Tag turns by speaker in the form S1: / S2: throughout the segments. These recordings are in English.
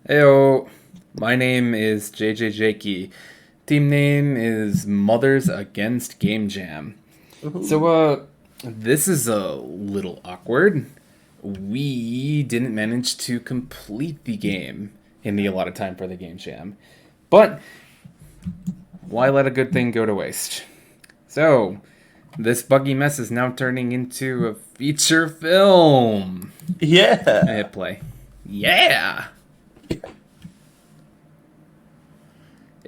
S1: Heyo, my name is jjjakey. Team name is Mothers Against Game Jam. So,
S2: Ooh.
S1: this is a little awkward. We didn't manage to complete the game in the allotted time for the Game Jam. But, why let a good thing go to waste? So, this buggy mess is now turning into a feature film. I
S2: Yeah.
S1: hit play. Yeah!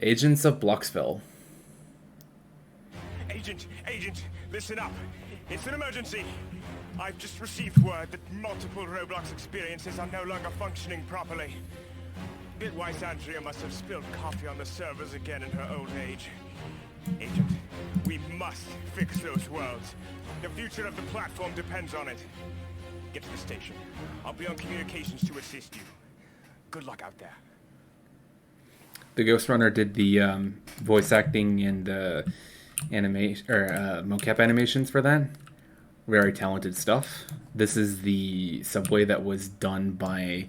S1: Agents of Bloxville.
S3: Agent, listen up. It's an emergency. I've just received word that multiple Roblox experiences are no longer functioning properly. Bitwise Andrea must have spilled coffee on the servers again in her old age. Agent, we must fix those worlds. The future of the platform depends on it. Get to the station. I'll be on communications to assist you. Good luck out there.
S1: The Ghost Runner did the voice acting and animation or mocap animations for that. Very talented stuff. This is the subway that was done by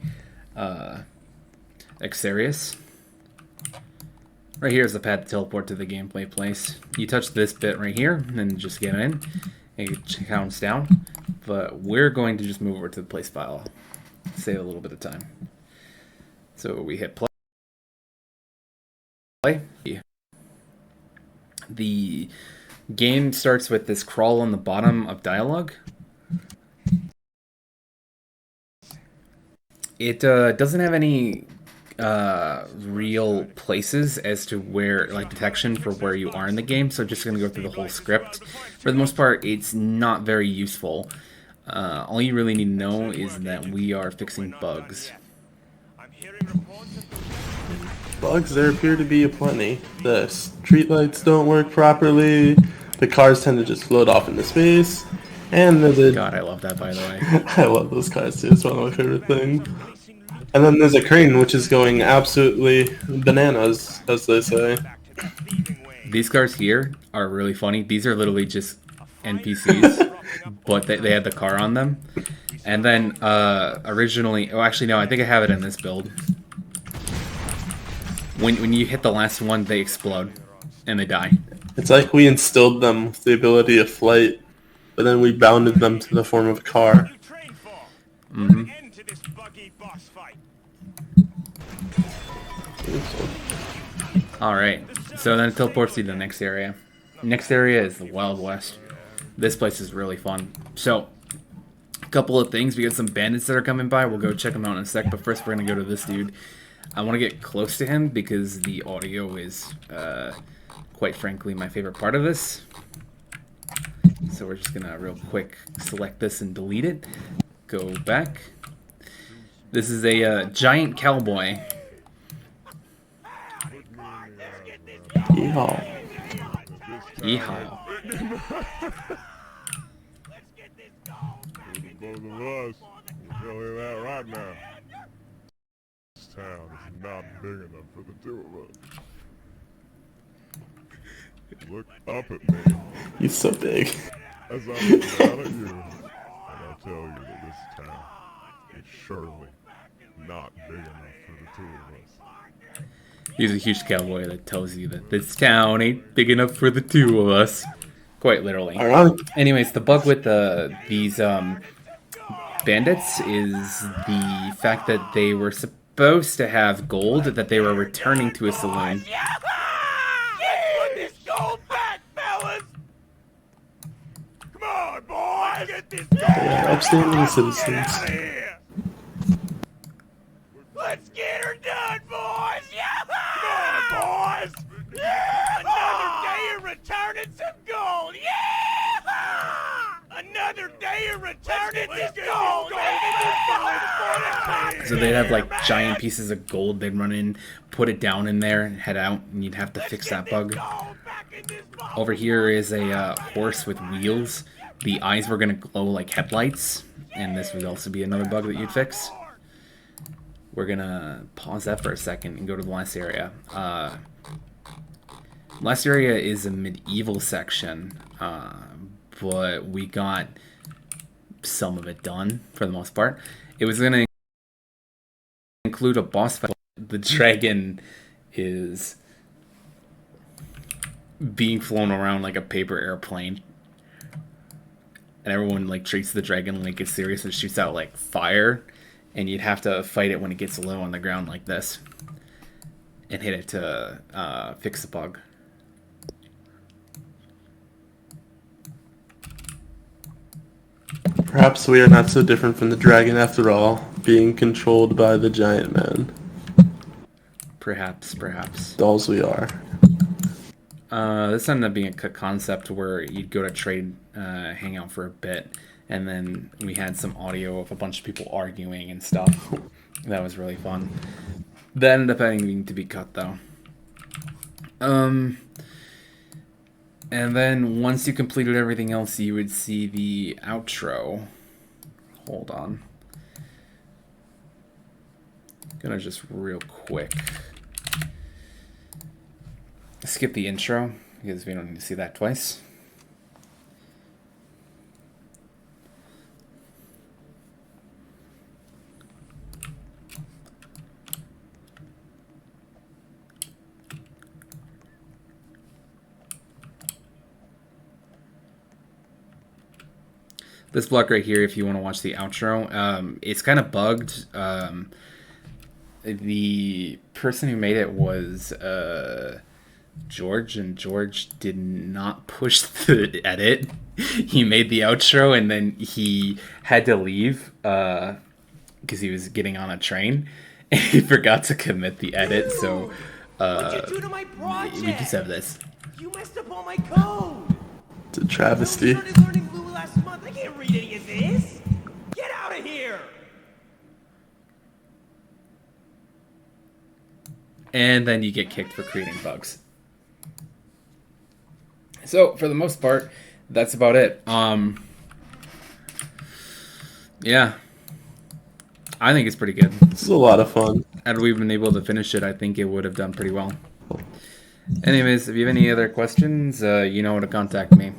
S1: Axcerious. Right here is the pad to teleport to the gameplay place. You touch this bit right here and just get in. It counts down. But we're going to just move over to the place file. Save a little bit of time. So we hit play. The game starts with this crawl on the bottom of dialogue. It doesn't have any real places as to where, like, detection for where you are in the game, so I'm just going to go through the whole script. For the most part, it's not very useful. All you really need to know is that we are fixing bugs.
S2: Bugs there appear to be aplenty. The streetlights don't work properly. The cars tend to just float off into space. And there's a...
S1: God, I love that, by the way.
S2: I love those cars too. It's one of my favorite things. And then there's a crane which is going absolutely bananas, as they say.
S1: These cars here are really funny. These are literally just NPCs, but they had the car on them. And then originally, oh, actually no, I think I have it in this build. When you hit the last one, they explode and they die.
S2: It's like we instilled them with the ability of flight, but then we bounded them to the form of a car.
S1: Mm-hmm. Alright, so then it teleports you to the next area. Next area is the Wild West. This place is really fun. So, a couple of things. We got some bandits that are coming by. We'll go check them out in a sec, but first we're going to go to this dude. I want to get close to him because the audio is, quite frankly, my favorite part of this. So we're just going to real quick select this and delete it. Go back. This is a giant cowboy.
S2: Yeehaw.
S1: Yeehaw.
S4: Both of us, we'll tell you that right now. This town is not big enough for the two of us. Look up at me
S2: He's so big.
S4: as I look down at you, and I'll tell you that this town is surely not big enough for the two of us.
S1: He's a huge cowboy that tells you that this town ain't big enough for the two of us. Quite literally.
S2: Ironic.
S1: Anyways, the bug with these bandits is the fact that they were supposed to have gold that they were returning to a saloon.
S3: Get this gold back, fellas! Come on, boys! Get this gold
S2: They are upstanding citizens.
S3: here! Let's get her done, boys! Come on, boys! Another day of returning some gold! Another day of returning this gold!
S1: So they'd have like giant pieces of gold. They'd run in, put it down in there, and head out, and you'd have to fix that bug. Over here is a horse with wheels. The eyes were gonna glow like headlights, and this would also be another bug that you'd fix. We're gonna pause that for a second and go to the last area. Last area is a medieval section, but we got some of it done for the most part. It was gonna include a boss fight the dragon is being flown around like a paper airplane, and everyone like treats the dragon like it's serious and shoots out like fire, and you'd have to fight it when it gets low on the ground like this and hit it to fix the bug.
S2: Perhaps we are not so different from the dragon after all, being controlled by the giant man.
S1: Perhaps.
S2: Dolls we are.
S1: This ended up being a concept where you'd go to trade, hang out for a bit, and then we had some audio of a bunch of people arguing and stuff. That was really fun. That ended up having to be cut, though. And then once you completed everything else, you would see the outro. Hold on. Gonna just real quick skip the intro because we don't need to see that twice. This block right here, if you want to watch the outro, it's kind of bugged. The person who made it was George, and George did not push the edit. He made the outro, and then he had to leave because he was getting on a train, and he forgot to commit the edit. So
S5: What'd you do to my project?
S1: we just have this.
S5: You messed up all my code.
S2: It's a travesty.
S5: I started learning Lua last month. I can't read any of this. Get out of here.
S1: And then you get kicked for creating bugs. So for the most part, that's about it. Yeah, I think it's pretty good.
S2: This is a lot of fun.
S1: Had we been able to finish it, I think it would have done pretty well. Anyways, if you have any other questions, you know how to contact me.